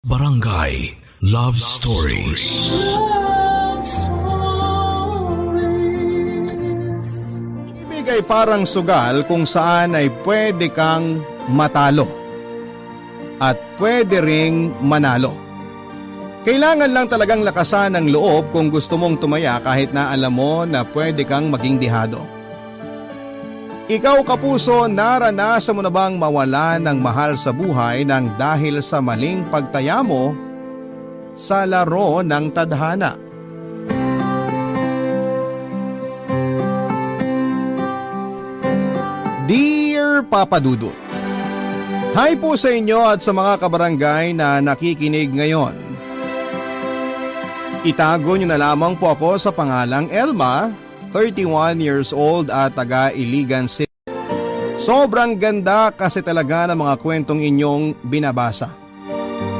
Barangay Love Stories. Love Stories. Ibig ay parang sugal kung saan ay pwede kang matalo at pwede ring manalo. Kailangan lang talagang lakasan ang loob kung gusto mong tumaya kahit na alam mo na pwede kang maging dihado. Ikaw kapuso, naranasan mo na bang mawala ng mahal sa buhay nang dahil sa maling pagtaya mo sa laro ng tadhana? Dear Papa Dudut, hi po sa inyo at sa mga kabarangay na nakikinig ngayon. Itago niyo na lamang po ako sa pangalang Elma, 31 years old at taga Iligan City. Sobrang ganda kasi talaga ng mga kwentong inyong binabasa.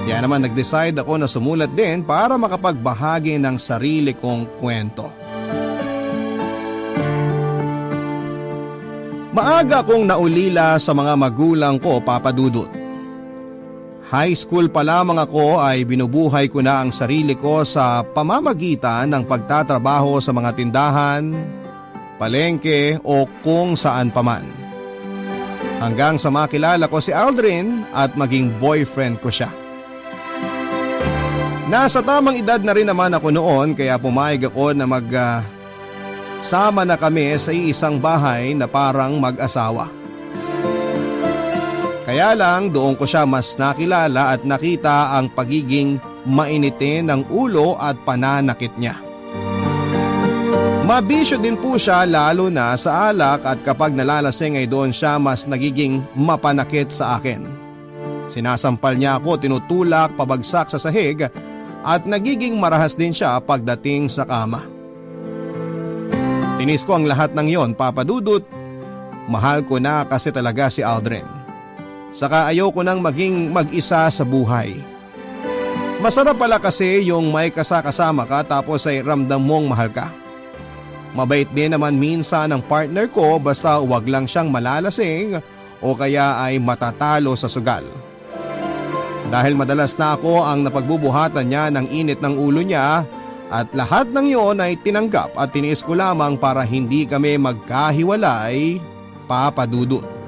Kaya naman nag-decide ako na sumulat din para makapagbahagi ng sarili kong kwento. Maaga akong naulila sa mga magulang ko, Papa Dudut. High school pa lamang ako ay binubuhay ko na ang sarili ko sa pamamagitan ng pagtatrabaho sa mga tindahan, palengke o kung saan paman. Hanggang sa makilala ko si Aldrin at maging boyfriend ko siya. Nasa tamang edad na rin naman ako noon kaya pumayag ako na sama na kami sa isang bahay na parang mag-asawa. Kaya lang doon ko siya mas nakilala at nakita ang pagiging mainitin ng ulo at pananakit niya. Mabisyo din po siya lalo na sa alak at kapag nalalasing ay doon siya mas nagiging mapanakit sa akin. Sinasampal niya ako, tinutulak, pabagsak sa sahig at nagiging marahas din siya pagdating sa kama. Tinis ko ang lahat ng yon, Papa Dudut. Mahal ko na kasi talaga si Aldrin. Saka ayaw ko nang maging mag-isa sa buhay. Masarap pala kasi yung may kasama ka tapos ay ramdam mong mahal ka. Mabait din naman minsan ang partner ko basta huwag lang siyang malalasing o kaya ay matatalo sa sugal. Dahil madalas na ako ang napagbubuhatan niya ng init ng ulo niya at lahat ng iyon ay tinanggap at tiniis ko lamang para hindi kami magkahiwalay, Papa Dudut.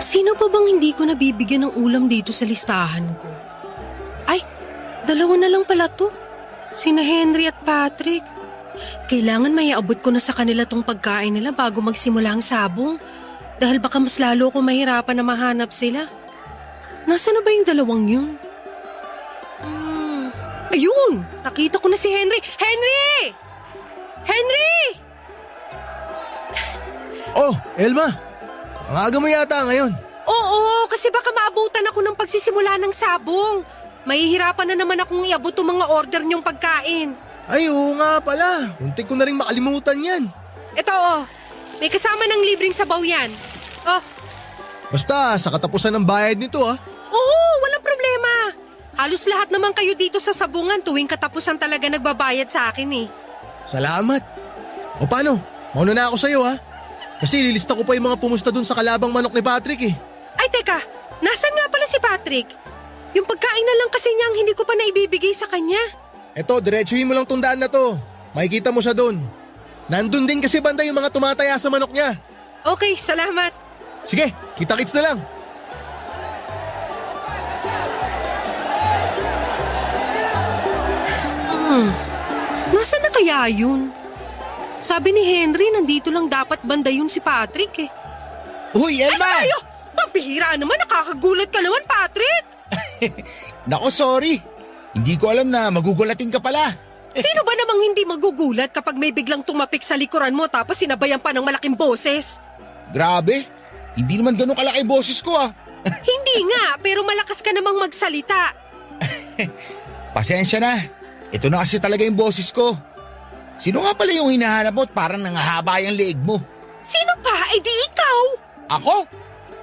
Sino pa bang hindi ko nabibigyan ng ulam dito sa listahan ko? Ay, dalawa na lang pala to. Sina Henry at Patrick. Kailangan may abot ko na sa kanila tong pagkain nila bago magsimula ang sabong. Dahil baka mas lalo ko mahirapan na mahanap sila. Nasaan na ba yung dalawang yun? Ayun! Nakita ko na si Henry. Henry! Henry! Oh, Elma! Ang aga mo yata ngayon. Oo, kasi baka maabutan ako ng pagsisimula ng sabong. Mahihirapan na naman akong iabot ang mga order niyong pagkain. Ay, oo nga pala. Muntik ko na rin makalimutan yan. Ito may kasama ng libreng sabaw yan. Oh, Basta sa katapusan ng bayad nito oo, walang problema. Halos lahat naman kayo dito sa sabungan tuwing katapusan talaga nagbabayad sa akin eh. Salamat. O paano? Mauna na ako sa'yo Kasi lilista ko pa yung mga pumusta dun sa kalabang manok ni Patrick Ay teka, nasan nga pala si Patrick? Yung pagkain na lang kasi niya ang hindi ko pa naibibigay sa kanya. Eto, diretsuhin mo lang tong daan na to. Makikita mo siya dun. Nandun din kasi banda yung mga tumataya sa manok niya. Okay, salamat. Sige, kita-kits na lang. Nasaan na kaya yun? Sabi ni Henry, nandito lang dapat banda yun si Patrick eh. Uy, Elma! Ay, pambihira naman, nakakagulat ka naman, Patrick! Nako, sorry. Hindi ko alam na magugulatin ka pala. Sino ba namang hindi magugulat kapag may biglang tumapik sa likuran mo tapos sinabayan pa ng malaking boses? Grabe. Hindi naman ganun kalaki boses ko Hindi nga, pero malakas ka namang magsalita. Pasensya na. Ito na kasi talaga yung boses ko. Sino nga pala yung hinahanap mo at parang nangahaba yung leeg mo? Sino pa? Eh di ikaw! Ako?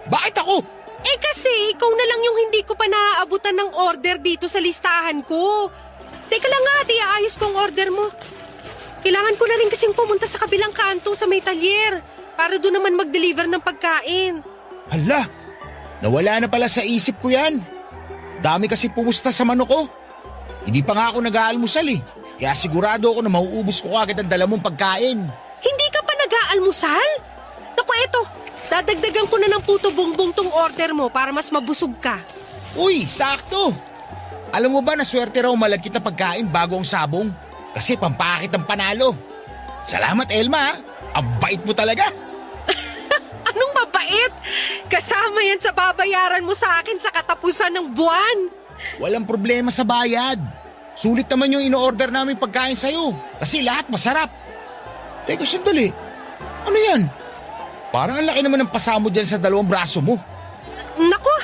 Bakit ako? Eh kasi ikaw na lang yung hindi ko pa naaabutan ng order dito sa listahan ko. Teka lang nga, iayos ko ang order mo. Kailangan ko na rin kasing pumunta sa kabilang kanto sa may talyer para doon naman mag-deliver ng pagkain. Hala, nawala na pala sa isip ko yan. Dami kasi pumusta sa manok ko. Hindi pa nga ako nag-aalmusal eh. Kaya sigurado ako na mauubos ko agad ang dala mong pagkain. Hindi ka pa nag-aalmusal? Naku eto, dadagdagan ko na ng puto bongbong tong order mo para mas mabusog ka. Uy, sakto. Alam mo ba na swerte raw malagkit na pagkain bago ang sabong? Kasi pampakit ang panalo. Salamat Elma, ang bait mo talaga. Anong mabait? Kasama yan sa babayaran mo sa akin sa katapusan ng buwan. Walang problema sa bayad. Sulit naman yung ino-order namin pagkain sa'yo. Kasi lahat masarap. Teka, sandali. Ano yan? Parang ang laki naman ng pasamo dyan sa dalawang braso mo. Nako,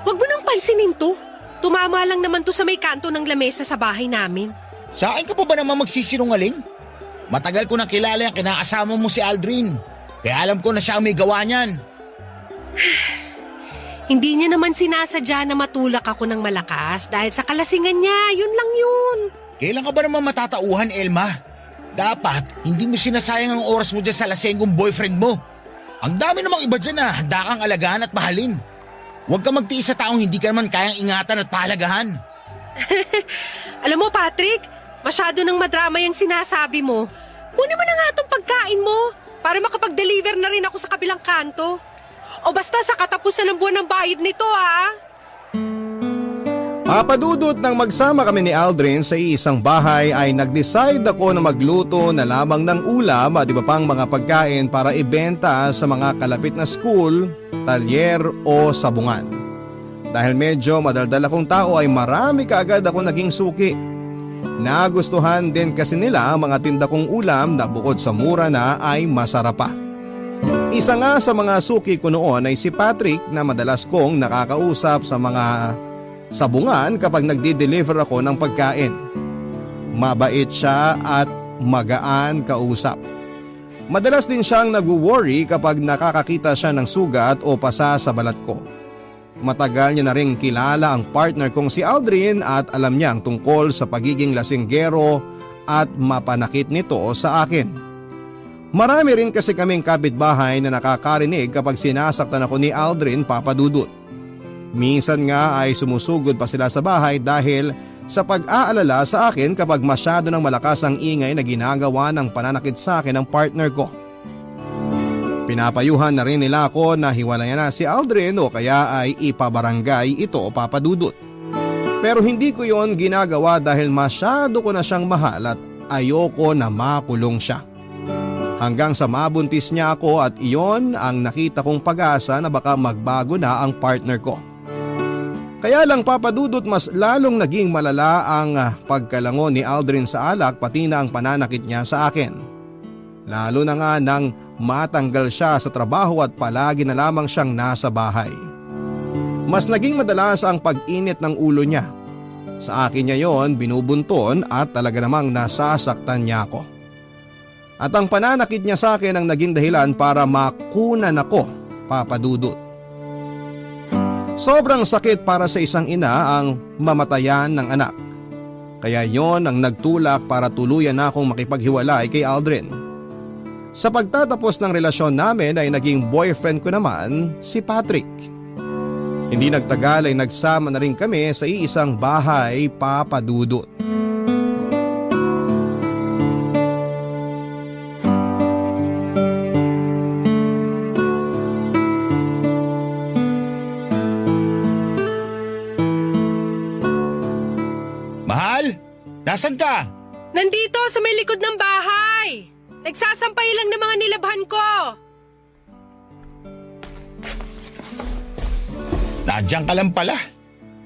wag mo nang pansinin to. Tumama lang naman to sa may kanto ng lamesa sa bahay namin. Sa akin ka pa ba naman magsisinungaling? Matagal ko na kilala yung kinakasama mo si Aldrin. Kaya alam ko na siya ang may gawa niyan. Hindi niya naman sinasadya na matulak ako ng malakas dahil sa kalasingan niya, yun lang yun. Kailan ka ba naman matatauhan, Elma? Dapat, hindi mo sinasayang ang oras mo dyan sa lasenggong boyfriend mo. Ang dami namang iba dyan na handa kang alagaan at mahalin. Huwag ka magtiis sa taong hindi ka naman kayang ingatan at pahalagahan. Alam mo, Patrick, masyado nang madrama yung sinasabi mo. Kunin mo na nga itong pagkain mo para makapag-deliver na rin ako sa kabilang kanto. O basta sa katapusan ng buwan ng bayad nito, ha? Papadudot nang magsama kami ni Aldrin sa isang bahay ay nag-decide ako na magluto na lamang ng ulam at iba pang mga pagkain para ibenta sa mga kalapit na school, talyer o sabungan. Dahil medyo madaldal akong tao ay marami kaagad ako naging suki. Nagustuhan din kasi nila ang mga tinda kong ulam na bukod sa mura na ay masarap pa. Isa nga sa mga suki ko noon ay si Patrick na madalas kong nakakausap sa mga sabungan kapag nagdi-deliver ako ng pagkain. Mabait siya at magaan kausap. Madalas din siyang nag-worry kapag nakakakita siya ng sugat o pasa sa balat ko. Matagal niya na rin kilala ang partner kong si Aldrin at alam niya ang tungkol sa pagiging lasinggero at mapanakit nito sa akin. Marami rin kasi kaming kapitbahay na nakakarinig kapag sinasaktan ako ni Aldrin, Papadudot. Minsan nga ay sumusugod pa sila sa bahay dahil sa pag-aalala sa akin kapag masyado ng malakas ang ingay na ginagawa ng pananakit sa akin ng partner ko. Pinapayuhan na rin nila ako na hiwalayan na si Aldrin o kaya ay ipabarangay ito, Papadudot. Pero hindi ko yon ginagawa dahil masyado ko na siyang mahal at ayoko na makulong siya. Hanggang sa mabuntis niya ako at iyon ang nakita kong pag-asa na baka magbago na ang partner ko. Kaya lang, Papadudot, mas lalong naging malala ang pagkalango ni Aldrin sa alak pati na ang pananakit niya sa akin. Lalo na nga nang matanggal siya sa trabaho at palagi na lamang siyang nasa bahay. Mas naging madalas ang pag-init ng ulo niya. Sa akin niya yon binubunton at talaga namang nasasaktan niya ako. At ang pananakit niya sa akin ang naging dahilan para makunan ako, Papadudot. Sobrang sakit para sa isang ina ang mamatayan ng anak. Kaya yon ang nagtulak para tuluyan na akong makipaghiwalay kay Aldrin. Sa pagtatapos ng relasyon namin ay naging boyfriend ko naman si Patrick. Hindi nagtagal ay nagsama na rin kami sa iisang bahay, Papadudot. Nasaan ka? Nandito sa may likod ng bahay. Nagsasampay lang ng mga nilabhan ko. Nandiyan ka lang pala.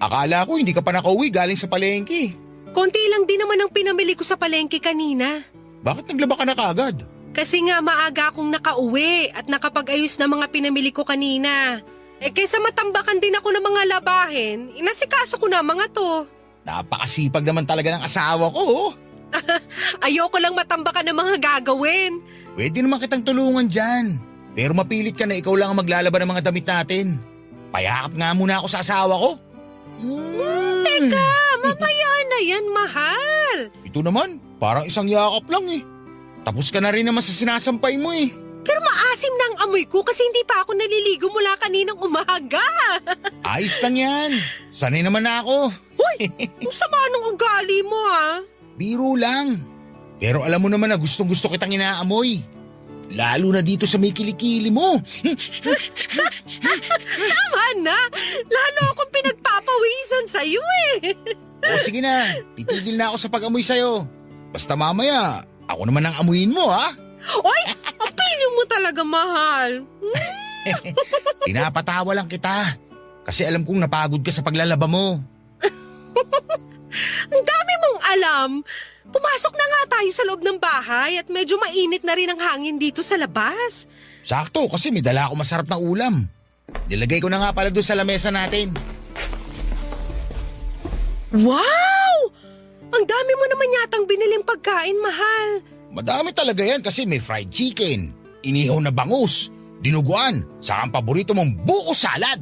Akala ko hindi ka pa nakauwi galing sa palengke. Konti lang din naman ang pinamili ko sa palengke kanina. Bakit naglaba ka na kaagad? Kasi nga maaga akong nakauwi at nakapag-ayos na mga pinamili ko kanina. Kaysa matambakan din ako ng mga labahin, inasikaso ko na mga to. Napakasipag naman talaga ng asawa ko. Ayoko lang matambakan ng mga gagawin. Pwede naman kitang tulungan dyan. Pero mapilit ka na ikaw lang ang maglalaban ng mga damit natin. Payakap nga muna ako sa asawa ko. Teka, mamaya na yan, mahal. Ito naman, parang isang yakap lang eh. Tapos ka na rin naman sa sinasampay mo eh. Pero maasim na ang amoy ko kasi hindi pa ako naliligo mula kaninang umaga. Ayos lang yan. Sanay naman na ako. Hoy, ang sama ng ugali mo ah. Biro lang. Pero alam mo naman na gustong gusto kitang inaamoy. Lalo na dito sa may kilikili mo. Tama na, lalo akong pinagpapawisan sa'yo eh. O sige na, titigil na ako sa pag-amoy sa'yo. Basta mamaya, ako naman ang amuyin mo ha. Oy, ang piling mo talaga, mahal. Pinapatawa lang kita. Kasi alam kong napagod ka sa paglalaba mo. Ang dami mong alam. Pumasok na nga tayo sa loob ng bahay at medyo mainit na rin ang hangin dito sa labas. Sakto kasi may dala ako masarap na ulam. Nilagay ko na nga pala doon sa lamesa natin. Wow! Ang dami mo naman yatang biniling pagkain, mahal. Madami talaga yan kasi may fried chicken, inihaw na bangus, dinuguan, saka ang paborito mong buko salad.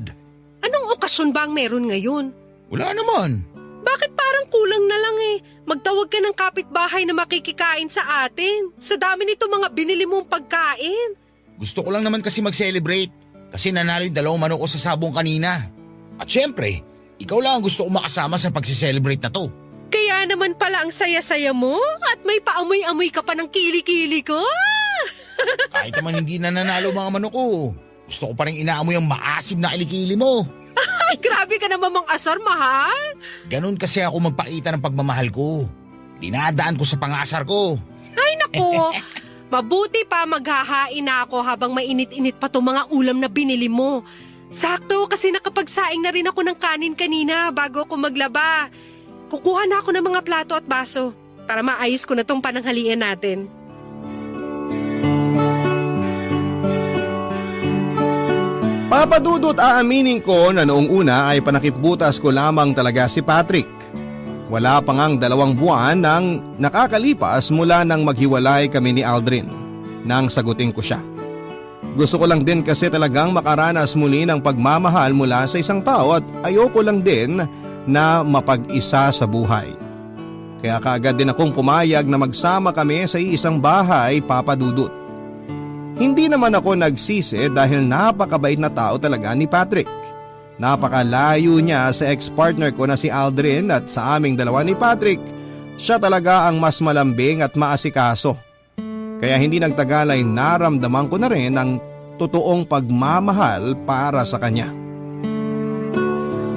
Anong okasyon ba ang meron ngayon? Wala naman. Bakit parang kulang na lang eh? Magtawag ka ng kapitbahay na makikikain sa atin. Sa dami nito mga binili mong pagkain. Gusto ko lang naman kasi mag-celebrate kasi nanalo yung 2 manok ko sa sabong kanina. At syempre, ikaw lang ang gusto ko makasama sa pag-celebrate na to. Kaya naman pala ang saya-saya mo at may paamoy-amoy ka pa ng kili-kili ko. Kahit naman hindi na nanalo mga manok ko, gusto ko pa rin inaamoy ang maasim na kilikili mo. Ay, grabe ka naman mang asar, mahal. Ganon kasi ako magpakita ng pagmamahal ko. Dinadaan ko sa pangasar ko. Ay, naku. Mabuti pa maghahain na ako habang mainit-init pa tong mga ulam na binili mo. Sakto kasi nakapagsaing na rin ako ng kanin kanina bago ako maglaba. Kukuha na ako ng mga plato at baso para maayos ko na tong pananghalian natin. Papadudot aaminin ko na noong una ay panakipbutas ko lamang talaga si Patrick. Wala pa ngang 2 buwan nang nakakalipas mula nang maghiwalay kami ni Aldrin nang sagutin ko siya. Gusto ko lang din kasi talagang makaranas muli ng pagmamahal mula sa isang tao at ayoko lang din na mapag-isa sa buhay. Kaya kaagad din akong pumayag na magsama kami sa isang bahay, Papa Dudut. Hindi naman ako nagsisi dahil napakabait na tao talaga ni Patrick. Napakalayo niya sa ex-partner ko na si Aldrin at sa aming dalawa ni Patrick, siya talaga ang mas malambing at maasikaso. Kaya hindi nagtagal ay naramdaman ko na rin ang totoong pagmamahal para sa kanya.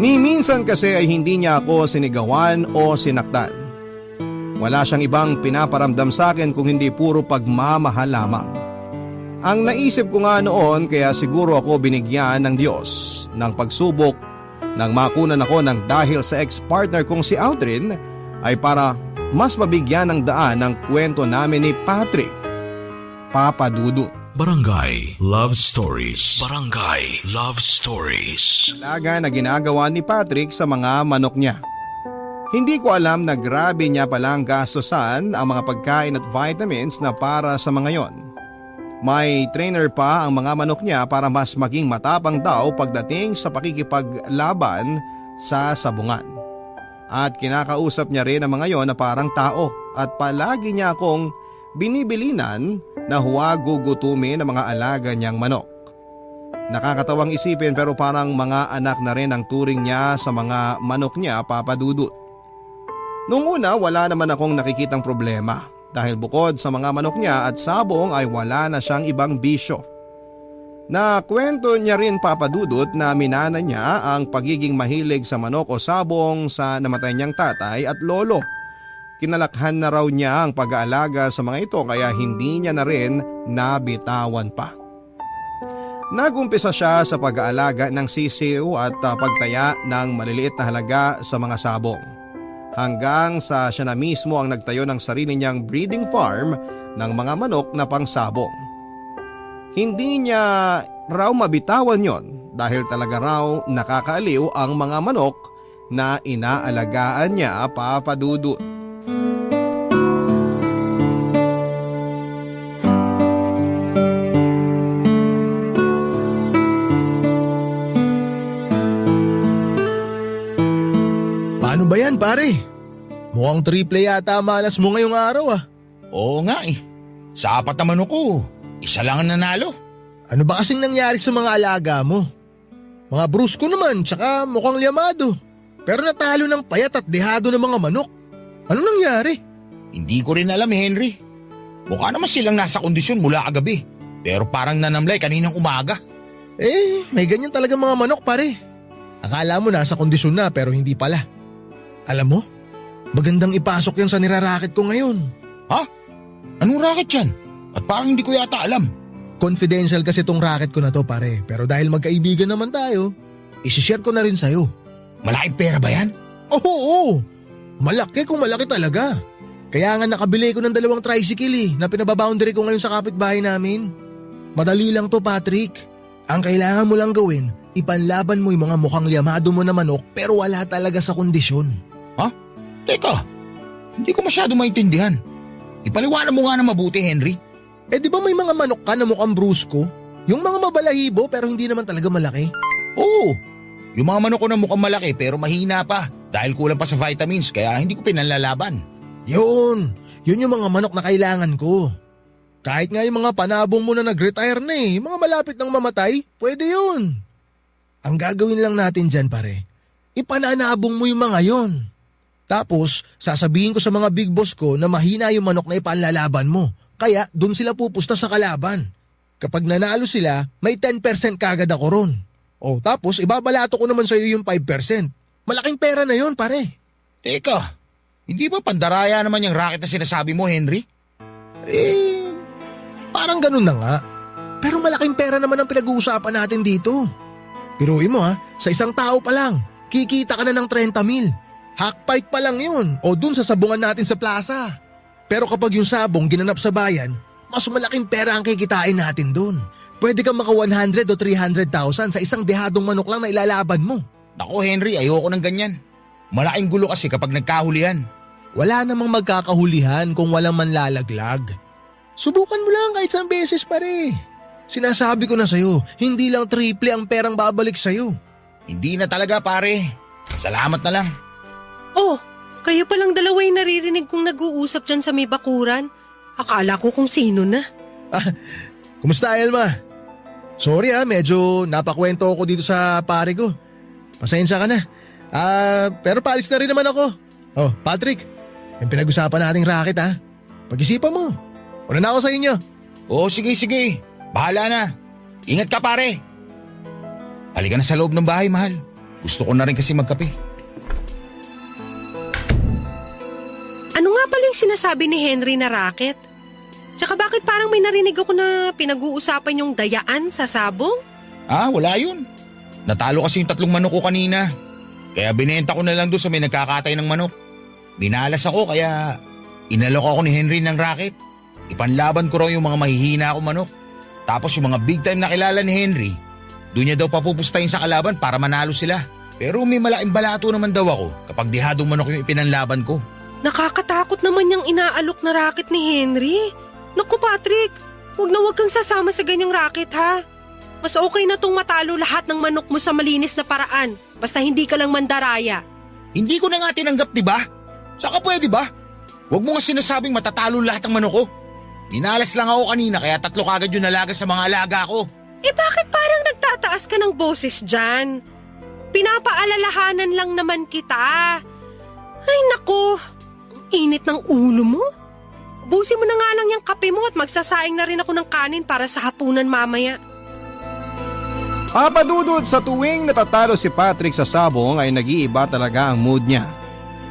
Ni minsan kasi ay hindi niya ako sinigawan o sinaktan. Wala siyang ibang pinaparamdam sa akin kung hindi puro pagmamahal lamang. Ang naisip ko nga noon kaya siguro ako binigyan ng Diyos ng pagsubok nang makunan ako ng dahil sa ex-partner kong si Aldrin ay para mas mabigyan ng daan ang kwento namin ni Patrick, Papa Dudut. Barangay Love Stories. Barangay Love Stories. Alaga na ginagawa ni Patrick sa mga manok niya. Hindi ko alam na grabe niya palang gastusan ang mga pagkain at vitamins na para sa mga yon. May trainer pa ang mga manok niya para mas maging matapang daw pagdating sa pakikipaglaban sa sabungan. At kinakausap niya rin ang mga yon na parang tao at palagi niya akong binibilinan na huwag gugutumin ang mga alaga niyang manok. Nakakatawang isipin pero parang mga anak na rin ang turing niya sa mga manok niya, Papa Dudut. Noong una wala naman akong nakikitang problema dahil bukod sa mga manok niya at sabong ay wala na siyang ibang bisyo. Nakwento niya rin, Papa Dudut, na minana niya ang pagiging mahilig sa manok o sabong sa namatay niyang tatay at lolo. Kinalakhan na raw niya ang pag-aalaga sa mga ito kaya hindi niya na rin nabitawan pa. Nagumpisa siya sa pag-aalaga ng sisiw at pagtaya ng maliliit na halaga sa mga sabong. Hanggang sa siya na mismo ang nagtayo ng sarili niyang breeding farm ng mga manok na pangsabong. Hindi niya raw mabitawan yon dahil talaga raw nakakaaliw ang mga manok na inaalagaan niya, Papa Dudut. pare, mukhang triple yata malas mo ngayong araw ah. Oo nga eh. Sa 4 na manok ko, isa lang ang nanalo. Ano ba kasing nangyari sa mga alaga mo? Mga brusko naman, tsaka mukhang liamado. Pero natalo ng payat at dehado ng mga manok. Ano nangyari? Hindi ko rin alam, Henry. Mukha naman silang nasa kondisyon mula kagabi. Pero parang nanamlay kaninang umaga. May ganyan talaga mga manok pare. Akala mo nasa kondisyon na pero hindi pala. Alam mo, magandang ipasok yan sa nirarakit ko ngayon. Ha? Anong racket yan? At parang hindi ko yata alam. Confidential kasi tong racket ko na to pare. Pero dahil magkaibigan naman tayo, isishare ko na rin sa'yo. Malaking pera ba yan? Oo. Malaki kung malaki talaga. Kaya nga nakabili ko ng 2 tricycle na pinababoundary ko ngayon sa kapitbahay namin. Madali lang to Patrick. Ang kailangan mo lang gawin, ipanlaban mo yung mga mukhang liamado mo na manok pero wala talaga sa kondisyon. Ha? Teka, hindi ko masyado maintindihan. Ipaliwanag mo nga na mabuti, Henry. Di ba may mga manok ka na mukhang brusko? Yung mga mabalahibo pero hindi naman talaga malaki? Oo, yung mga manok ko na mukhang malaki pero mahina pa dahil kulang pa sa vitamins kaya hindi ko pinanlalaban. Yun yung mga manok na kailangan ko. Kahit nga yung mga panabong mo na nag-retire na mga malapit nang mamatay, pwede yun. Ang gagawin lang natin dyan pare, ipananabong mo yung mga yon. Tapos sasabihin ko sa mga big boss ko na mahina yung manok na ipanlalaban mo. Kaya dun sila pupusta sa kalaban. Kapag nanalo sila, may 10% kagad ako ron. Tapos ibabalato ko naman sa iyo yung 5%. Malaking pera na yon pare. Teka, hindi ba pandaraya naman yung racket na sinasabi mo, Henry? Parang ganun na nga. Pero malaking pera naman ang pinag-uusapan natin dito. Piruin mo sa isang tao pa lang, kikita ka na ng 30,000. Hackfight pa lang yun o dun sa sabungan natin sa plaza. Pero kapag yung sabong ginanap sa bayan, mas malaking pera ang kikitain natin dun. Pwede kang maka 100 o 300,000 sa isang dehadong manok lang na ilalaban mo. Nako Henry, ayoko ng ganyan. Malaking gulo kasi kapag nagkahulihan. Wala namang magkakahulihan kung walang manlalaglag. Subukan mo lang kahit isang beses pare. Sinasabi ko na sa'yo, hindi lang triple ang perang babalik sa'yo. Hindi na talaga pare. Salamat na lang. Oh, kayo palang dalawa yung naririnig kong nag-uusap dyan sa may bakuran. Akala ko kung sino na. Kumusta Elma? Sorry medyo napakwento ako dito sa pare ko. Pasensya ka na. Pero paalis na rin naman ako. Patrick, yung pinag-usapan nating racket Pag-isipan mo. Una na ako sa inyo. Sige. Bahala na. Ingat ka pare. Halika na sa loob ng bahay, mahal. Gusto ko na rin kasi magkape. Ano nga pala yung sinasabi ni Henry na racket? Tsaka bakit parang may narinig ako na pinag-uusapan yung dayaan sa sabong? Wala yun. Natalo kasi yung 3 manok ko kanina. Kaya binenta ko na lang doon sa may nagkakatay ng manok. Binalas ako kaya inalok ako ni Henry ng racket. Ipanlaban ko raw yung mga mahihina akong manok. Tapos yung mga big time na kilala ni Henry, doon niya daw papupustahin sa kalaban para manalo sila. Pero may malaking balato naman daw ako kapag dihadong manok yung ipinanlaban ko. Nakakatakot naman yung inaalok na racket ni Henry. Naku Patrick, wag kang sasama sa ganyang racket ha. Mas okay na tong matalo lahat ng manok mo sa malinis na paraan. Basta hindi ka lang mandaraya. Hindi ko na nga tinanggap, di ba? Saka pwede ba? Huwag mo nga sinasabing matatalo lahat ng manok ko. Minalas lang ako kanina kaya 3 kagad yung nalaga sa mga alaga ko. Bakit parang nagtataas ka ng boses dyan? Pinapaalalahanan lang naman kita. Ay naku, init ng ulo mo. Ubusin mo na nga lang yung kape mo at magsasaing na rin ako ng kanin para sa hapunan mamaya. Papadudod sa tuwing natatalo si Patrick sa sabong ay nag-iiba talaga ang mood niya.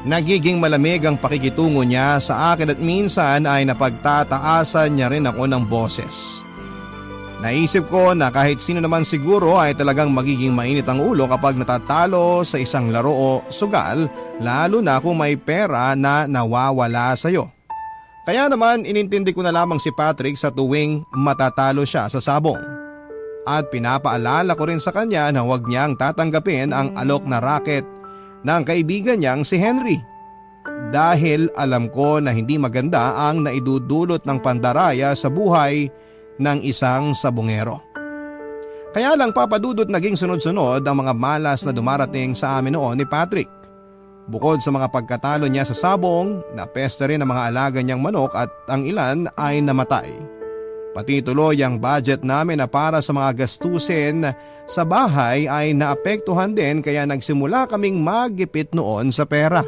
Nagiging malamig ang pakikitungo niya sa akin at minsan ay napagtataasan niya rin ako ng boses. Naisip ko na kahit sino naman siguro ay talagang magiging mainit ang ulo kapag natatalo sa isang laro o sugal, lalo na kung may pera na nawawala sa'yo. Kaya naman inintindi ko na lamang si Patrick sa tuwing matatalo siya sa sabong. At pinapaalala ko rin sa kanya na huwag niyang tatanggapin ang alok na racket ng kaibigan niyang si Henry. Dahil alam ko na hindi maganda ang naidudulot ng pandaraya sa buhay ng isang sabongero. Kaya lang papadudot naging sunod-sunod ang mga malas na dumarating sa amin noon ni Patrick. Bukod sa mga pagkatalo niya sa sabong, napesta rin ang mga alaga niyang manok at ang ilan ay namatay. Pati tuloy ang budget namin na para sa mga gastusin sa bahay ay naapektuhan din kaya nagsimula kaming maggipit noon sa pera.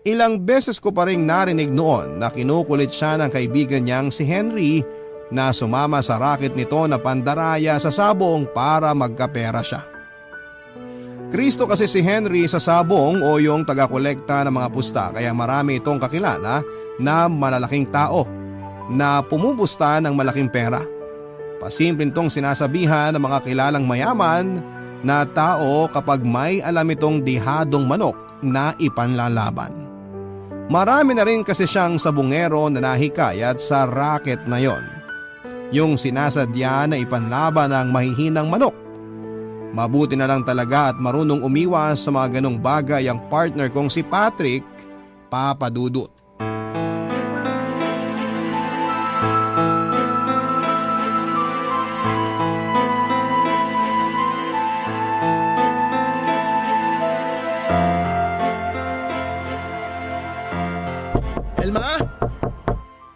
Ilang beses ko pa rin narinig noon na kinukulit siya ng kaibigan niyang si Henry na sumama sa racket nito na pandaraya sa sabong para magkapera siya. Kristo kasi si Henry sa sabong o yung taga-kolekta ng mga pusta kaya marami itong kakilala na malalaking tao na pumupusta ng malaking pera. Pasimpleng tong sinasabihan ng mga kilalang mayaman na tao kapag may alam itong dihadong manok na ipanlalaban. Marami na rin kasi siyang sabungero na nahikayat sa racket na yon. Yung sinasadya na ipanlaban ang mahihinang manok. Mabuti na lang talaga at marunong umiwas sa mga ganong bagay ang partner kong si Patrick, Papa Dudut. Elma?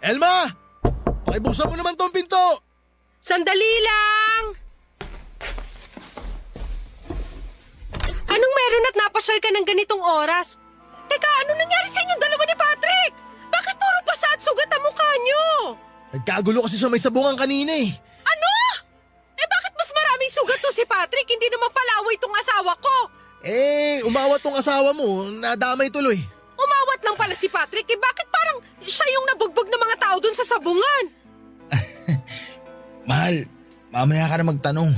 Elma! Pakibuksan mo naman tong pinto! Sandali lang! Anong meron at napasyal ka ng ganitong oras? Teka, ano nangyari sa inyong dalawa ni Patrick? Bakit puro basa at sugat ang mukha niyo? Nagkagulo kasi sa may sabungan kanina eh. Ano? Eh bakit mas maraming sugat to si Patrick? Hindi naman palaway tong asawa ko. Umawat tong asawa mo, nadamay tuloy. Umawat lang pala si Patrick. Eh bakit parang siya yung nabugbog ng mga tao dun sa sabungan? Mahal, mamaya ka na magtanong.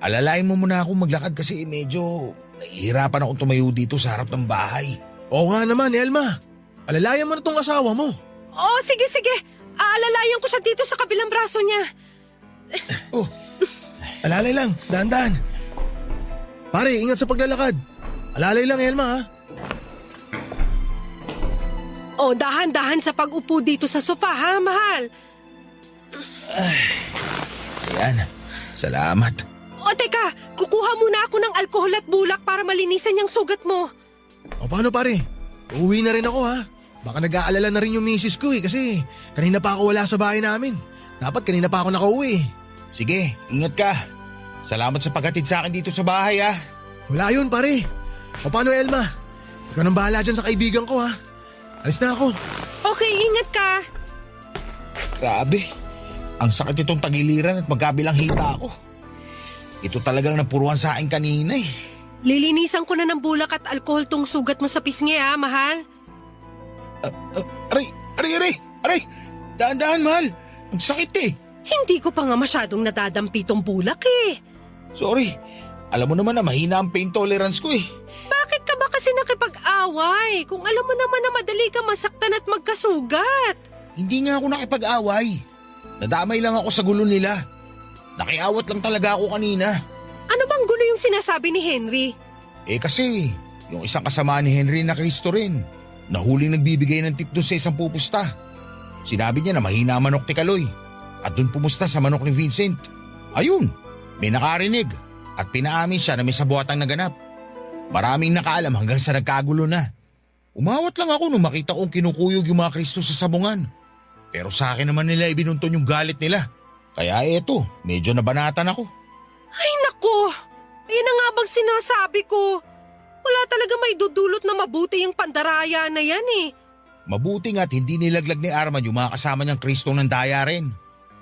Alalain mo muna ako maglakad kasi medyo nahihirapan akong tumayo dito sa harap ng bahay. Oo nga naman, Elma. Alalayan mo na tong asawa mo. Oh, sige. Aalalayan ko siya dito sa kabilang braso niya. Oh, alalay lang, dahan-dahan. Pare, ingat sa paglalakad. Alalay lang, Elma ha. Oh, dahan-dahan sa pag-upo dito sa sofa ha, mahal. Ayan, salamat. O teka, kukuha muna ako ng alkohol at bulak para malinisan yung sugat mo. O paano pare? Uuwi na rin ako ha. Baka nag-aalala na rin yung misis ko kasi kanina pa ako wala sa bahay namin. Dapat kanina pa ako nakauwi. Sige, ingat ka. Salamat sa paghatid sa akin dito sa bahay ah. Wala yun pare. O paano Elma? Ikaw nang bahala dyan sa kaibigan ko ha. Alis na ako. Okay, ingat ka. Grabe, ang sakit itong tagiliran at magkabilang hita ako. Ito talagang napuruan sa akin kanina eh. Lilinisan ko na ng bulak at alkohol tong sugat mo sa pisngi ha, mahal. Aray! Daan-daan, mahal. Ang sakit eh. Hindi ko pa nga masyadong nadadampi tong bulak eh. Sorry, alam mo naman na mahina ang pain tolerance ko eh. Bakit ka ba kasi nakipag-away? Kung alam mo naman na madali ka masaktan at magkasugat. Hindi nga ako nakipag-away. Nadamay lang ako sa gulo nila. Nakiawat lang talaga ako kanina. Ano bang gulo yung sinasabi ni Henry? Kasi, yung isang kasama ni Henry na Cristo rin, nahuling nagbibigay ng tip doon sa isang pupusta. Sinabi niya na mahina ang manok ni Kaloy at doon pumusta sa manok ni Vincent. Ayun, may nakarinig at pinaamin siya na may sabuatang naganap. Maraming nakaalam hanggang sa nagkagulo na. Umawat lang ako nung makita kong kinukuyog yung mga Kristo sa sabungan. Pero sa akin naman nila ibinunton yung galit nila. Kaya eto, medyo nabanatan ako. Ay nako, ayan na nga bang sinasabi ko. Wala talaga may dudulot na mabuti yung pandaraya na yan eh. Mabuti nga't hindi nilaglag ni Arman yung mga kasama niyang Kristo ng daya rin.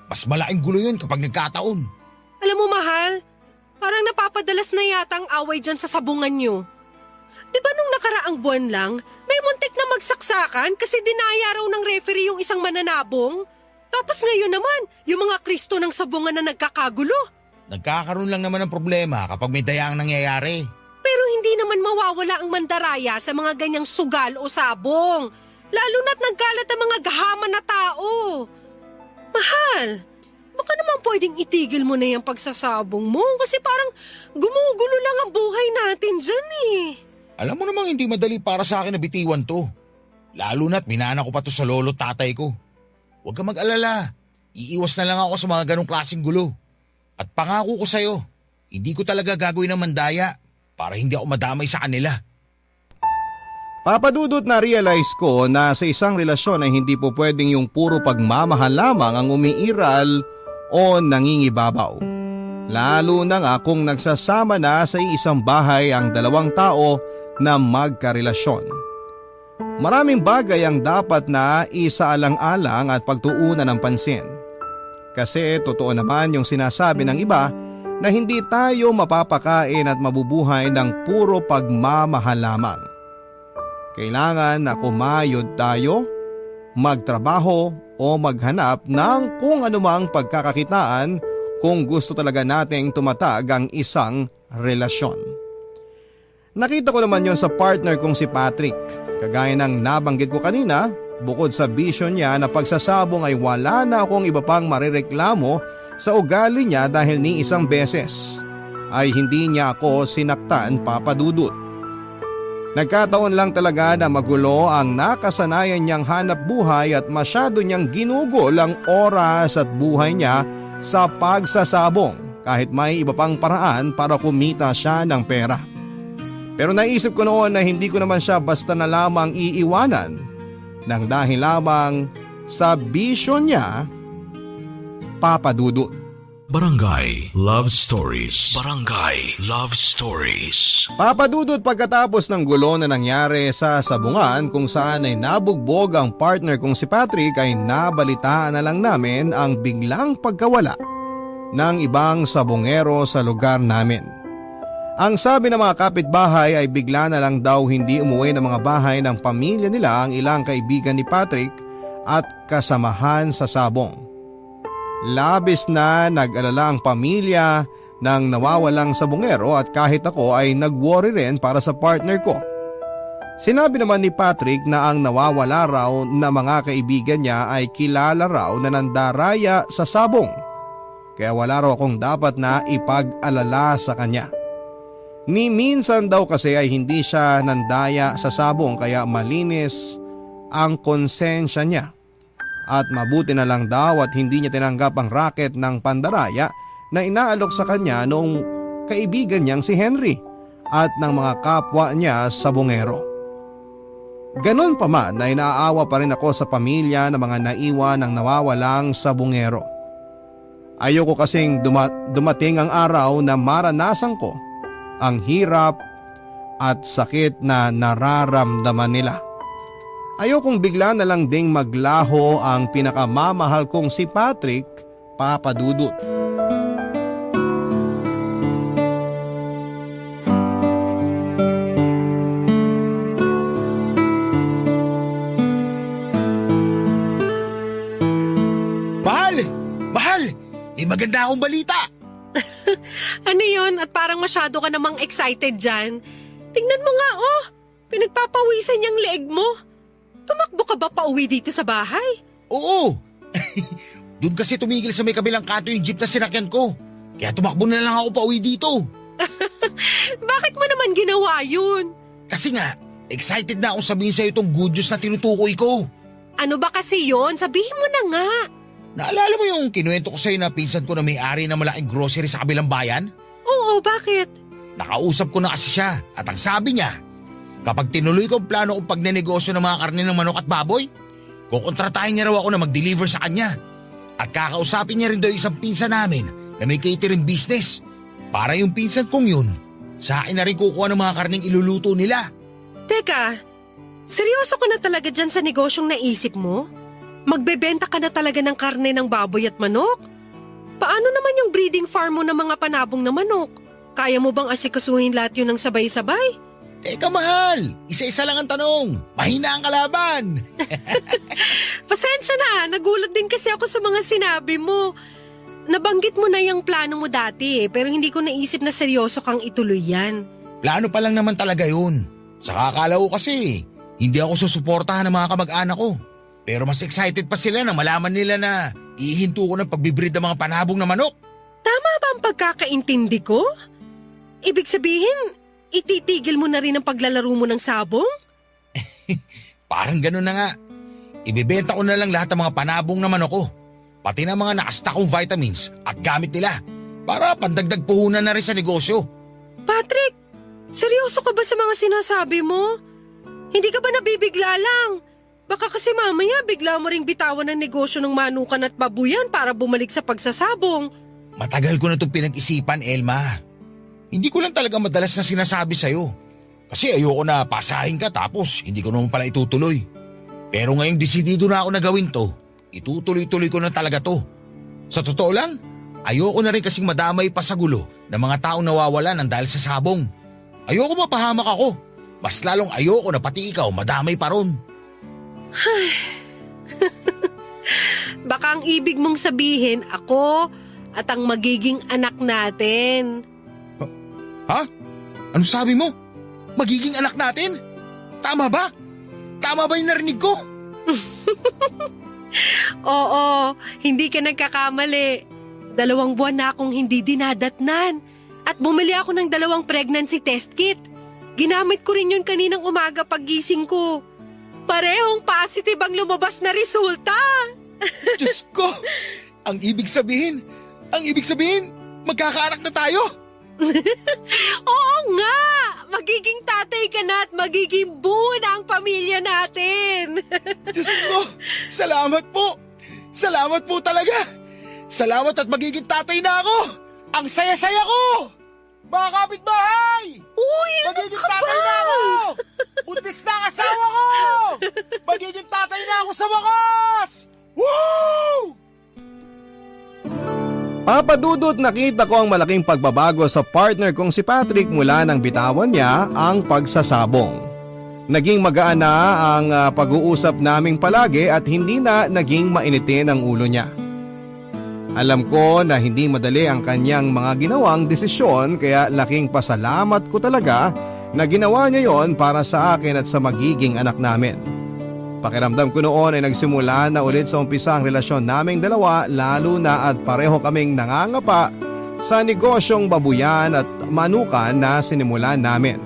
Mas malaking gulo yun kapag nagkataon. Alam mo mahal, parang napapadalas na yata ang away dyan sa sabungan nyo. Di ba nung nakaraang buwan lang, may muntik na magsaksakan kasi dinaya raw ng referee yung isang mananabong? Tapos ngayon naman, yung mga Kristo ng sabungan na nagkakagulo. Nagkakaroon lang naman ng problema kapag may dayaang nangyayari. Pero hindi naman mawawala ang mandaraya sa mga ganyang sugal o sabong. Lalo na't nagkalat ang mga gahaman na tao. Mahal, baka naman pwedeng itigil mo na yung pagsasabong mo kasi parang gumugulo lang ang buhay natin dyan eh. Alam mo namang hindi madali para sa akin na bitiwan to. Lalo na't minana ko pa to sa lolo tatay ko. Huwag ka mag-alala. Iiwas na lang ako sa mga ganong klaseng gulo. At pangako ko sa'yo, hindi ko talaga gagawin ng mandaya para hindi ako madamay sa kanila. Papadudot na realize ko na sa isang relasyon ay hindi po pwedeng yung puro pagmamahal lamang ang umiiral o nangingibabaw. Lalo na nga kung nagsasama na sa isang bahay ang dalawang tao na magkarelasyon. Maraming bagay ang dapat na isaalang-alang at pagtuunan ng pansin. Kasi totoo naman yung sinasabi ng iba na hindi tayo mapapakain at mabubuhay ng puro pagmamahal lamang. Kailangan na kumayod tayo, magtrabaho o maghanap ng kung anumang pagkakakitaan kung gusto talaga nating tumatag ang isang relasyon. Nakita ko naman yon sa partner kong si Patrick. Kagaya ng nabanggit ko kanina, bukod sa bisyo niya na pagsasabong ay wala na akong iba pang marireklamo sa ugali niya dahil ni isang beses ay hindi niya ako sinaktan, Papadudot. Nagkataon lang talaga na magulo ang nakasanayan niyang hanap buhay at masyado niyang ginugol ang oras at buhay niya sa pagsasabong kahit may iba pang paraan para kumita siya ng pera. Pero naisip ko noon na hindi ko naman siya basta na lamang iiwanan nang dahil lamang sa bisyo niya, Papadudot. Barangay Love Stories. Barangay Love Stories. Papadudot, pagkatapos ng gulo na nangyari sa sabungan kung saan ay nabugbog ang partner kong si Patrick ay nabalitaan na lang namin ang biglang pagkawala ng ibang sabungero sa lugar namin. Ang sabi ng mga kapitbahay ay bigla na lang daw hindi umuwi ng mga bahay ng pamilya nila ang ilang kaibigan ni Patrick at kasamahan sa sabong. Labis na nag-alala ang pamilya ng nawawalang sabungero at kahit ako ay nag-worry rin para sa partner ko. Sinabi naman ni Patrick na ang nawawala raw na mga kaibigan niya ay kilala raw na nandaraya sa sabong. Kaya wala raw akong dapat na ipag-alala sa kanya. Ni minsan daw kasi ay hindi siya nandaya sa sabong kaya malinis ang konsensya niya. At mabuti na lang daw at hindi niya tinanggap ang racket ng pandaraya na inaalok sa kanya noong kaibigan niyang si Henry at ng mga kapwa niya sa bungero. Ganon pa man ay naaawa pa rin ako sa pamilya ng mga naiwan ng nawawalang sabungero. Ayoko kasing dumating ang araw na maranasan ko ang hirap at sakit na nararamdaman nila. Ayokong bigla na lang ding maglaho ang pinakamamahal kong si Patrick, Papadudot. Mahal! Mahal! May maganda akong balita! Ano yon? At parang masyado ka namang excited dyan. Tingnan mo nga pinagpapawisan niyang leeg mo. Tumakbo ka ba pauwi dito sa bahay? Oo! Doon kasi tumigil sa may kabilang kanto yung jeep na sinakyan ko. Kaya tumakbo na lang ako pauwi dito. Bakit mo naman ginawa yun? Kasi nga, excited na akong sabihin sa'yo itong good news na tinutukoy ko. Ano ba kasi yon? Sabihin mo na nga. Naalala mo yung kinuwento ko sa'yo na pinsan ko na may-ari ng malaking grocery sa kabilang bayan? Oo, bakit? Nakausap ko na kasi siya at ang sabi niya, kapag tinuloy ko ang plano kong pagnenegosyo ng mga karne ng manok at baboy, kukontratahin niya raw ako na mag-deliver sa kanya. At kakausapin niya rin daw isang pinsan namin na may catering business. Para yung pinsan kong yun, sa akin na rin kukuha ng mga karneng iluluto nila. Teka, seryoso ka na talaga dyan sa negosyong naisip mo? Magbebenta ka na talaga ng karne ng baboy at manok? Paano naman yung breeding farm mo ng mga panabong na manok? Kaya mo bang asikasuhin lahat yun ng sabay-sabay? Teka mahal, isa-isa lang ang tanong. Mahina ang kalaban. Pasensya na, nagulat din kasi ako sa mga sinabi mo. Nabanggit mo na yung plano mo dati pero hindi ko naisip na seryoso kang ituloy yan. Plano pa lang naman talaga yun. Saka akala ko kasi, hindi ako susuportahan ng mga kamag-anak ko. Pero mas excited pa sila na malaman nila na ihinto ko ng pagbibreed ng mga panabong na manok. Tama ba ang pagkakaintindi ko? Ibig sabihin, ititigil mo na rin ang paglalaro mo ng sabong? Parang ganun na nga. Ibebenta ko na lang lahat ng mga panabong na manok ko. Pati na mga nakasta kong vitamins at gamit nila para pandagdag puhunan na rin sa negosyo. Patrick, seryoso ka ba sa mga sinasabi mo? Hindi ka ba nabibigla lang? Baka kasi mamaya bigla mo ring bitawan ng negosyo ng manukan at babuyan para bumalik sa pagsasabong. Matagal ko na itong pinag-isipan, Elma. Hindi ko lang talaga madalas na sinasabi sa'yo. Kasi ayoko na pasahin ka tapos hindi ko naman pala itutuloy. Pero ngayong desidido na ako na gawin to, itutuloy-tuloy ko na talaga to. Sa totoo lang, ayoko na rin kasing madamay pa sa gulo ng mga taong nawawala ng dahil sa sabong. Ayoko mapahamak ako. Mas lalong ayoko na pati ikaw madamay pa ron. Baka ang ibig mong sabihin ako at ang magiging anak natin. Ha? Ano sabi mo? Magiging anak natin? Tama ba? Tama ba yung narinig ko? Oo, hindi ka nagkakamali. 2 buwan na akong hindi dinadatnan. At bumili ako ng 2 pregnancy test kit. Ginamit ko rin yun kaninang umaga paggising ko. Parehong positive ang lumabas na resulta. Diyos ko! Ang ibig sabihin, magkakaanak na tayo? Oo nga! Magiging tatay ka na at magiging buo na ang pamilya natin. Diyos ko! Salamat po! Salamat po talaga! Salamat at magiging tatay na ako! Ang saya-saya ko! Mga kapitbahay! Uy, ano Magiging ka tatay ba? na ako! Buntis na ang asawa ko! Magiging tatay na ako sa wakas! Woo! Papa Dudut, nakita ko ang malaking pagbabago sa partner kong si Patrick mula nang bitawan niya ang pagsasabong. Naging magaan na ang pag-uusap naming palagi at hindi na naging mainitin ang ulo niya. Alam ko na hindi madali ang kanyang mga ginawang desisyon kaya laking pasalamat ko talaga na ginawa niya yon para sa akin at sa magiging anak namin. Pakiramdam ko noon ay nagsimula na ulit sa umpisa ang relasyon naming dalawa lalo na at pareho kaming nangangapa sa negosyong babuyan at manukan na sinimulan namin.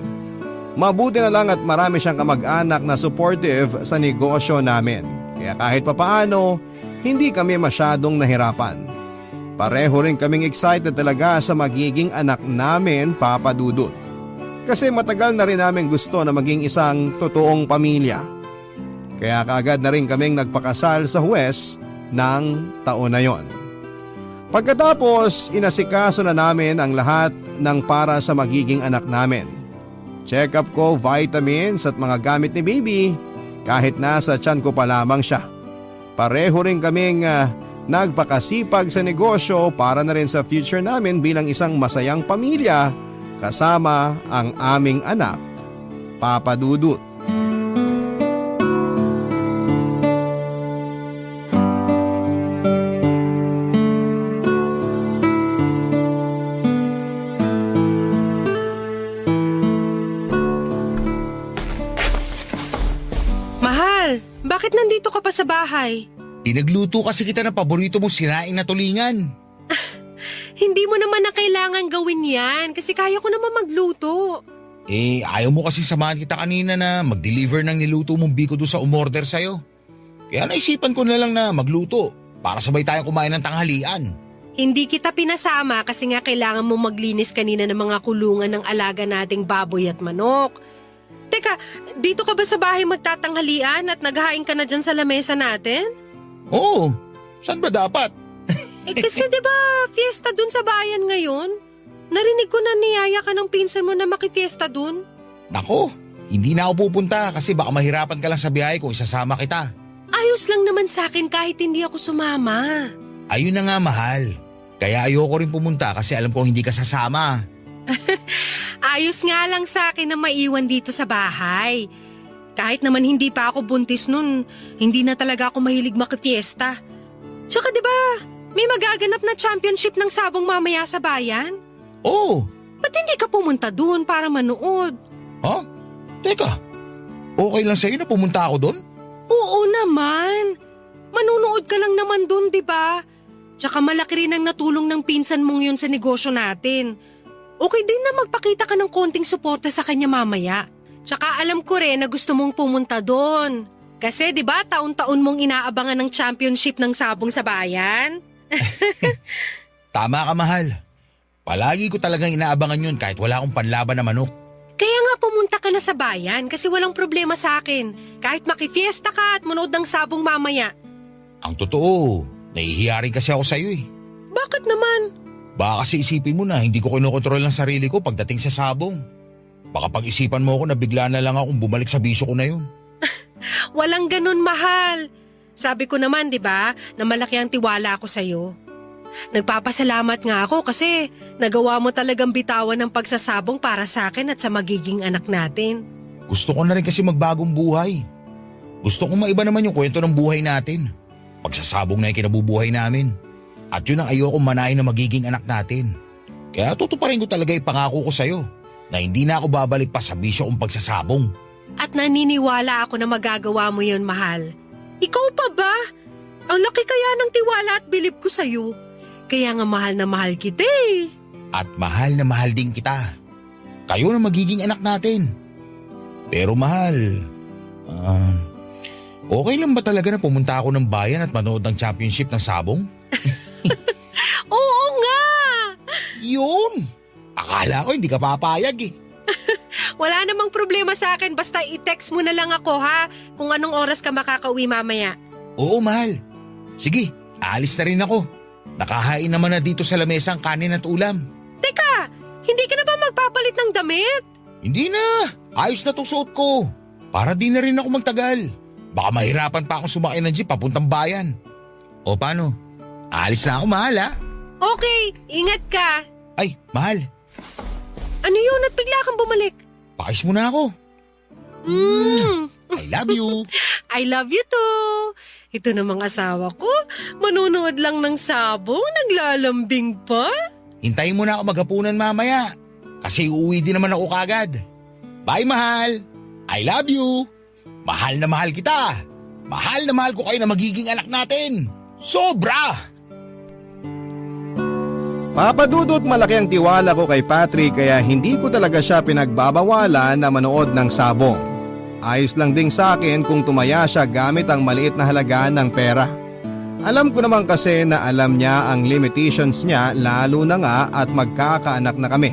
Mabuti na lang at marami siyang kamag-anak na supportive sa negosyo namin. Kaya kahit papaano, hindi kami masyadong nahirapan. Pareho rin kaming excited talaga sa magiging anak namin, Papa Dudut. Kasi matagal na rin namin gusto na maging isang totoong pamilya. Kaya kaagad na rin kaming nagpakasal sa Huwes ng taon na yon. Pagkatapos, inasikaso na namin ang lahat ng para sa magiging anak namin. Check up ko, vitamins at mga gamit ni baby kahit nasa tiyan ko pa lamang siya. Pareho rin kaming nagpakasipag sa negosyo para na rin sa future namin bilang isang masayang pamilya kasama ang aming anak, Papa Dudut. Mahal, bakit nandito ka pa sa bahay? Pinagluto kasi kita ng paborito mong sinaing na tulingan. Hindi mo naman na kailangan gawin yan kasi kaya ko naman magluto. Ayaw mo kasi samahan kita kanina na mag-deliver ng niluto mong biko doon sa umorder sa'yo. Kaya naisipan ko na lang na magluto para sabay tayong kumain ng tanghalian. Hindi kita pinasama kasi nga kailangan mo maglinis kanina ng mga kulungan ng alaga nating baboy at manok. Teka, dito ka ba sa bahay magtatanghalian at naghahain ka na dyan sa lamesa natin? Oo, saan ba dapat? Kasi 'di ba fiesta dun sa bayan ngayon? Narinig ko na niyaya ka ng pinsan mo na makifiesta dun. Nako, hindi na ako pupunta kasi baka mahirapan ka lang sa biyahe kung isasama kita. Ayos lang naman sa akin kahit hindi ako sumama. Ayun na nga mahal. Kaya ayoko rin pumunta kasi alam ko hindi ka sasama. Ayos nga lang sa akin na maiwan dito sa bahay. Kahit naman hindi pa ako buntis nun, hindi na talaga ako mahilig makifiesta. Tsaka 'di ba, may magaganap na championship ng sabong mamaya sa bayan? Oo. Ba't hindi ka pumunta dun para manood? Ha? Teka, okay lang sa'yo na pumunta ako doon? Oo naman. Manunood ka lang naman dun, di ba? Tsaka malaki rin ang natulong ng pinsan mong yun sa negosyo natin. Okay din na magpakita ka ng konting suporta sa kanya mamaya. Tsaka alam ko rin na gusto mong pumunta doon. Kasi di ba taon-taon mong inaabangan ng championship ng sabong sa bayan? Tama ka mahal. Palagi ko talagang inaabangan yun kahit wala akong panlaban na manok. Kaya nga pumunta ka na sa bayan kasi walang problema sa akin. Kahit makifiesta ka at manood ng sabong mamaya. Ang totoo, nahihiya rin kasi ako sa'yo eh. Bakit naman? Baka kasi isipin mo na hindi ko kinokontrol ang sarili ko pagdating sa sabong. Baka pag-isipan mo ako na bigla na lang akong bumalik sa bisyo ko na yun. Walang ganun, mahal. Sabi ko naman, di ba, na malaki ang tiwala ko sa'yo. Nagpapasalamat nga ako kasi nagawa mo talagang bitawan ng pagsasabong para sa akin at sa magiging anak natin. Gusto ko na rin kasi magbagong buhay. Gusto kong maiba naman yung kwento ng buhay natin. Pagsasabong na yung kinabubuhay namin. At yun ang ayokong manahin na magiging anak natin. Kaya tutuparin ko talaga yung pangako ko sa'yo na hindi na ako babalik pa sa bisyo kong pagsasabong. At naniniwala ako na magagawa mo yun, mahal. Ikaw pa ba? Ang laki kaya ng tiwala at bilib ko sa'yo. Kaya nga mahal na mahal kita eh. At mahal na mahal din kita. Kayo na magiging anak natin. Pero mahal, okay lang ba talaga na pumunta ako ng bayan at manood ng championship ng sabong? Oo nga! Yun! Akala ko hindi ka papayag eh. Wala namang problema sa akin basta i-text mo na lang ako ha kung anong oras ka makakauwi mamaya. Oo mahal. Sige, aalis na rin ako. Nakahain naman na dito sa lamesa ang kanin at ulam. Teka, hindi ka na ba magpapalit ng damit? Hindi na, ayos na tong suot ko. Para di na rin ako magtagal. Baka mahirapan pa akong sumakay ng jeep papuntang bayan. O paano? Aalis na ako mahal ha? Okay, ingat ka. Ay, mahal. Ano yun at bigla kang bumalik? Pakis mo na ako. I love you. I love you too. Ito namang asawa ko, manonood lang ng sabong, naglalambing pa. Hintayin mo na ako maghapunan mamaya. Kasi uuwi din naman ako kagad. Bye mahal. I love you. Mahal na mahal kita. Mahal na mahal ko kayo na magiging anak natin. Sobra! Papadudot, malaki ang tiwala ko kay Patrick kaya hindi ko talaga siya pinagbabawalan na manood ng sabong. Ayos lang ding sa akin kung tumaya siya gamit ang maliit na halaga ng pera. Alam ko naman kasi na alam niya ang limitations niya lalo na nga at magkakaanak na kami.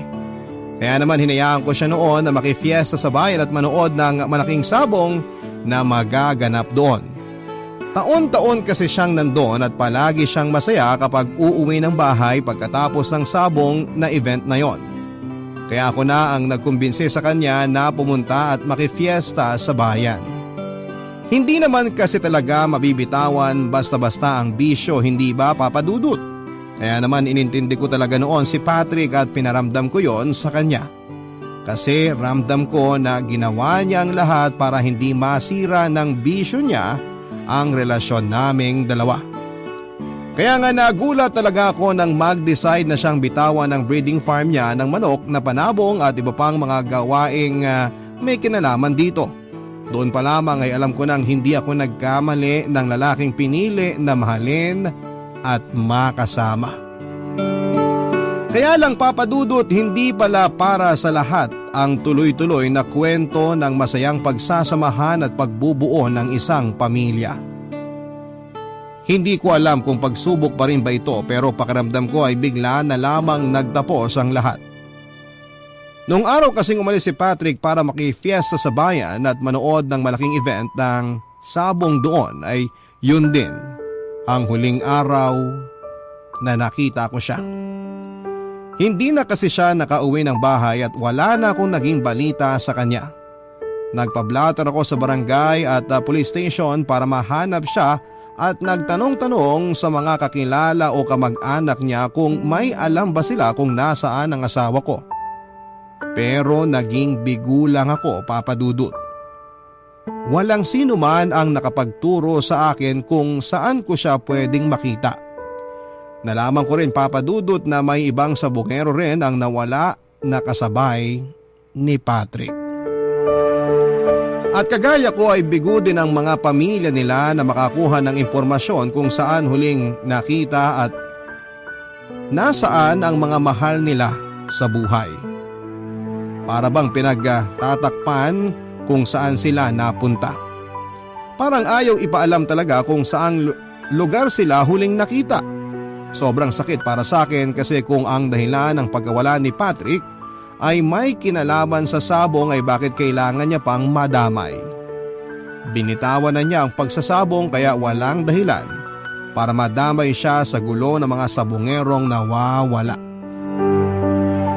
Kaya naman hinayaan ko siya noon na makifiesta sa bayan at manood ng malaking sabong na magaganap doon. Taon-taon kasi siyang nandoon at palagi siyang masaya kapag uuwi ng bahay pagkatapos ng sabong na event na yon. Kaya ako na ang nagkumbinsi sa kanya na pumunta at makifiesta sa bayan. Hindi naman kasi talaga mabibitawan basta-basta ang bisyo, hindi ba papadudot? Kaya naman inintindi ko talaga noon si Patrick at pinaramdam ko yon sa kanya. Kasi ramdam ko na ginawa niya ang lahat para hindi masira ng bisyo niya ang relasyon naming dalawa. Kaya nga nagulat talaga ako nang mag-decide na siyang bitawan ng breeding farm niya ng manok na panabong at iba pang mga gawaing may kinalaman dito. Doon pa lamang ay alam ko nang hindi ako nagkamali ng lalaking pinili na mahalin at makasama. Kaya lang papadudot, hindi pala para sa lahat ang tuloy-tuloy na kwento ng masayang pagsasamahan at pagbubuo ng isang pamilya. Hindi ko alam kung pagsubok pa rin ba ito pero pakiramdam ko ay bigla na lamang nagtapos ang lahat. Noong araw kasing umalis si Patrick para makifiesta sa bayan at manood ng malaking event ng sabong doon ay yun din ang huling araw na nakita ko siya. Hindi na kasi siya nakauwi ng bahay at wala na akong naging balita sa kanya. Nagpablatter ako sa barangay at police station para mahanap siya at nagtanong-tanong sa mga kakilala o kamag-anak niya kung may alam ba sila kung nasaan ang asawa ko. Pero naging bigo lang ako, papadudot. Walang sino man ang nakapagturo sa akin kung saan ko siya pwedeng makita. Nalaman ko rin, papadudot, na may ibang sabongero rin ang nawala na kasabay ni Patrick. At kagaya ko ay bigo din ang mga pamilya nila na makakuha ng impormasyon kung saan huling nakita at nasaan ang mga mahal nila sa buhay. Para bang pinagtatakpan kung saan sila napunta. Parang ayaw ipaalam talaga kung saang lugar sila huling nakita. Sobrang sakit para sa akin kasi kung ang dahilan ng pagkawala ni Patrick ay may kinalaman sa sabong ay bakit kailangan niya pang madamay. Binitawan na niya ang pagsasabong kaya walang dahilan para madamay siya sa gulo ng mga sabongerong nawawala.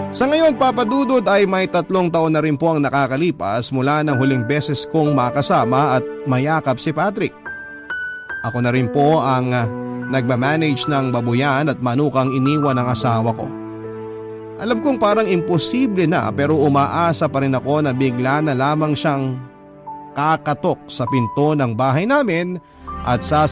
Sa ngayon, Papa Dudut, ay may 3 taon na rin po ang nakakalipas mula ng huling beses kong makasama at mayakap si Patrick. Ako na rin po ang nagmamanage ng babuyan at manukang iniwan ng asawa ko. Alam kong parang imposible na pero umaasa pa rin ako na bigla na lamang siyang kakatok sa pinto ng bahay namin at